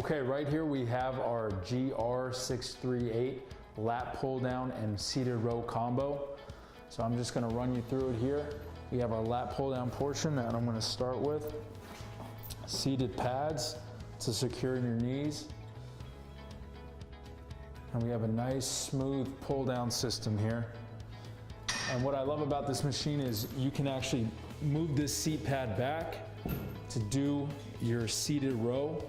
Okay, right here we have our GR638 lat pull down and seated row combo. So I'm just gonna run you through it here. We have our lat pull down portion that I'm gonna start with. Seated pads to secure your knees. And we have a nice smooth pull down system here. And what I love about this machine is you can actually move this seat pad back to do your seated row.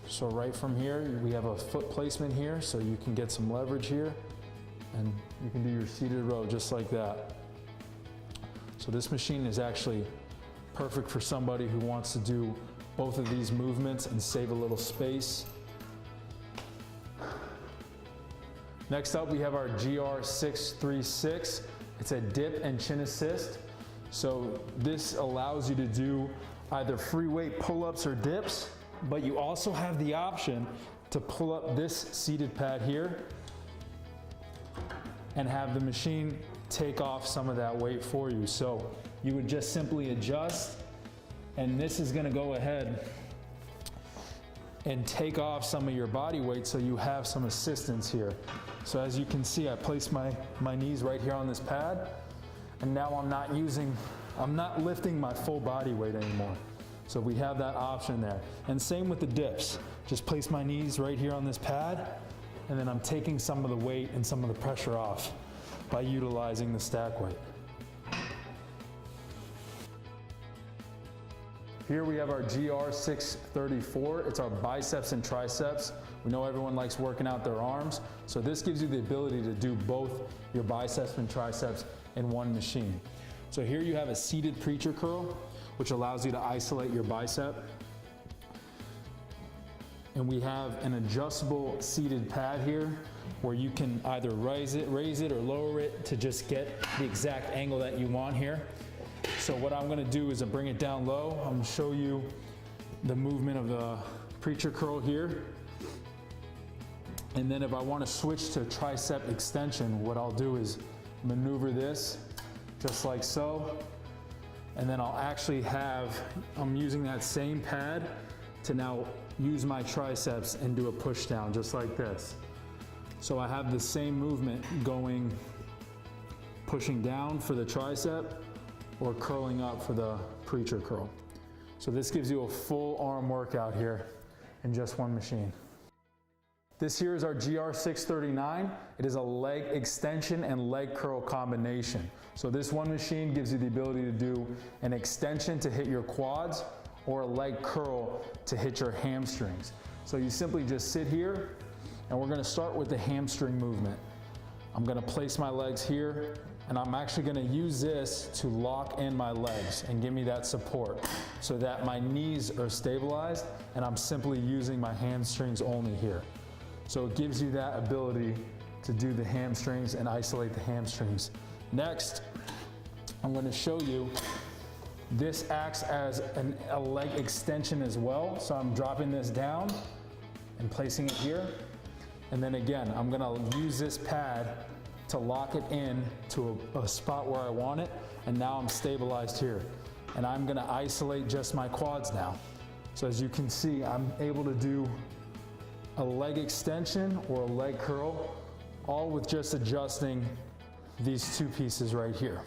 So right from here, we have a foot placement here, so you can get some leverage here, and you can do your seated row just like that. So this machine is actually perfect for somebody who wants to do both of these movements and save a little space. Next up, we have our GR636. It's a dip and chin assist. So this allows you to do either free weight pull-ups or dips, but you also have the option to pull up this seated pad here and have the machine take off some of that weight for you. So you would just simply adjust, and this is gonna go ahead and take off some of your body weight so you have some assistance here. So as you can see, I placed my knees right here on this pad, and now I'm not lifting my full body weight anymore. So we have that option there. And same with the dips. Just place my knees right here on this pad, and then I'm taking some of the weight and some of the pressure off by utilizing the stack weight. Here we have our GR634. It's our biceps and triceps. We know everyone likes working out their arms, so this gives you the ability to do both your biceps and triceps in one machine. So here you have a seated preacher curl, which allows you to isolate your bicep. And we have an adjustable seated pad here where you can either raise it or lower it to just get the exact angle that you want here. So what I'm gonna do is bring it down low. I'm gonna show you the movement of the preacher curl here. And then if I wanna switch to tricep extension, what I'll do is maneuver this just like so. And then I'll actually I'm using that same pad to now use my triceps and do a push down just like this. So I have the same movement going, pushing down for the tricep or curling up for the preacher curl. So this gives you a full arm workout here in just one machine. This here is our GR639. It is a leg extension and leg curl combination. So this one machine gives you the ability to do an extension to hit your quads or a leg curl to hit your hamstrings. So you simply just sit here, and we're gonna start with the hamstring movement. I'm gonna place my legs here, and I'm actually gonna use this to lock in my legs and give me that support so that my knees are stabilized, and I'm simply using my hamstrings only here. So it gives you that ability to do the hamstrings and isolate the hamstrings. Next, I'm going to show you, this acts as a leg extension as well. So I'm dropping this down and placing it here. And then again, I'm going to use this pad to lock it in to a spot where I want it. And now I'm stabilized here. And I'm going to isolate just my quads now. So as you can see, I'm able to do a leg extension or a leg curl, all with just adjusting these two pieces right here.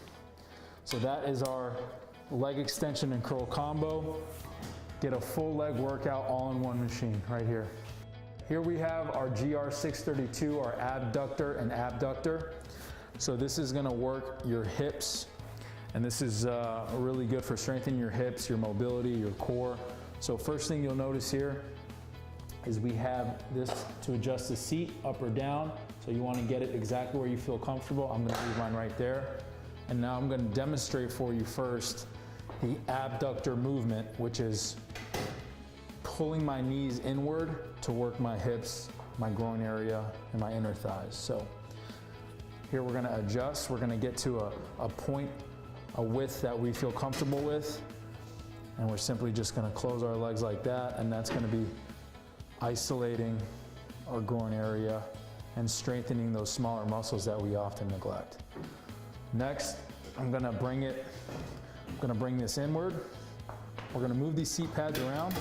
So that is our leg extension and curl combo. Get a full leg workout all in one machine right here. Here we have our GR632, our abductor and abductor. So this is gonna work your hips, and this is really good for strengthening your hips, your mobility, your core. So first thing you'll notice here is we have this to adjust the seat up or down. So you want to get it exactly where you feel comfortable. I'm going to leave mine right there. And now I'm going to demonstrate for you first the abductor movement, which is pulling my knees inward to work my hips, my groin area, and my inner thighs. So here we're going to adjust. We're going to get to a point, a width that we feel comfortable with. And we're simply just going to close our legs like that, and that's going to be isolating our groin area and strengthening those smaller muscles that we often neglect. Next, I'm gonna bring this inward. We're gonna move these seat pads around,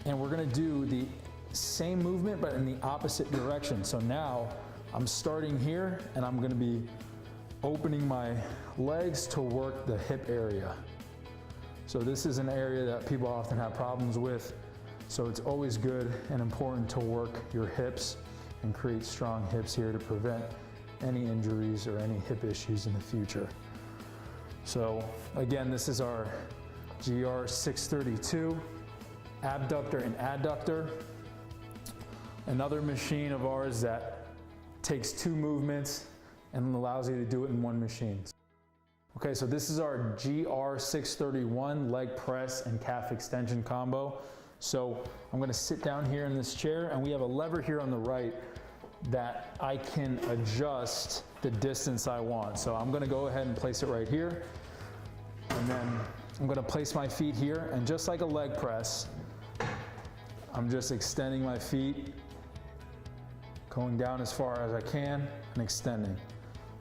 And we're gonna do the same movement, but in the opposite direction. So now I'm starting here and I'm gonna be opening my legs to work the hip area. So this is an area that people often have problems with. So it's always good and important to work your hips and create strong hips here to prevent any injuries or any hip issues in the future. So again, this is our GR 632, abductor and adductor. Another machine of ours that takes 2 movements and allows you to do it in 1 machine. Okay, so this is our GR 631 leg press and calf extension combo. So I'm gonna sit down here in this chair, and we have a lever here on the right that I can adjust the distance I want. So I'm gonna go ahead and place it right here, and then I'm gonna place my feet here, and just like a leg press, I'm just extending my feet, going down as far as I can and extending.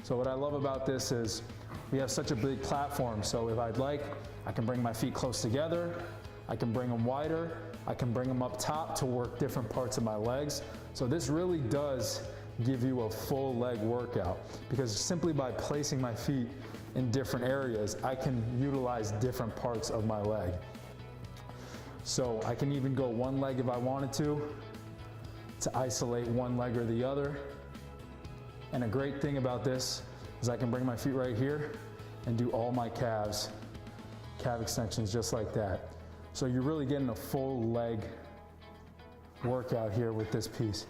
So what I love about this is we have such a big platform, so if I'd like, I can bring my feet close together, I can bring them wider, I can bring them up top to work different parts of my legs. So this really does give you a full leg workout, because simply by placing my feet in different areas, I can utilize different parts of my leg. So I can even go one leg if I wanted to isolate one leg or the other. And a great thing about this is I can bring my feet right here and do all my calf extensions just like that. So you're really getting a full leg workout here with this piece.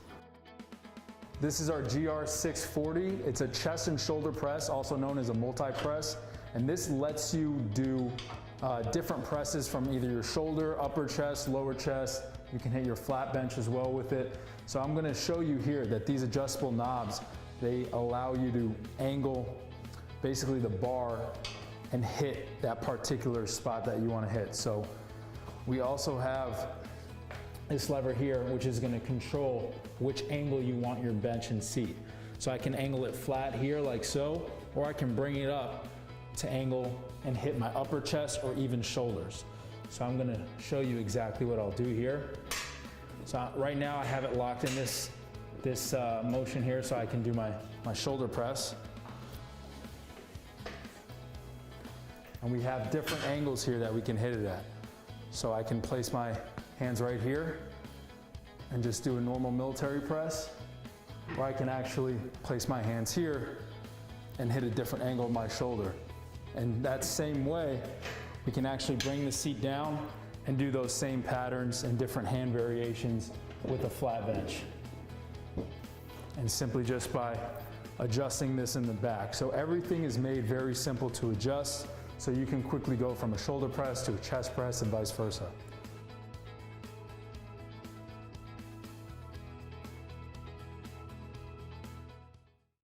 This is our GR 640. It's a chest and shoulder press, also known as a multi-press. And this lets you do different presses from either your shoulder, upper chest, lower chest. You can hit your flat bench as well with it. So I'm gonna show you here that these adjustable knobs, they allow you to angle basically the bar and hit that particular spot that you wanna hit. So we also have this lever here, which is gonna control which angle you want your bench and seat. So I can angle it flat here like so, or I can bring it up to angle and hit my upper chest or even shoulders. So I'm gonna show you exactly what I'll do here. So right now I have it locked in this motion here, so I can do my shoulder press. And we have different angles here that we can hit it at. So I can place my hands right here and just do a normal military press, or I can actually place my hands here and hit a different angle of my shoulder. And that same way, we can actually bring the seat down and do those same patterns and different hand variations with a flat bench. And simply just by adjusting this in the back. So everything is made very simple to adjust, so you can quickly go from a shoulder press to a chest press and vice versa.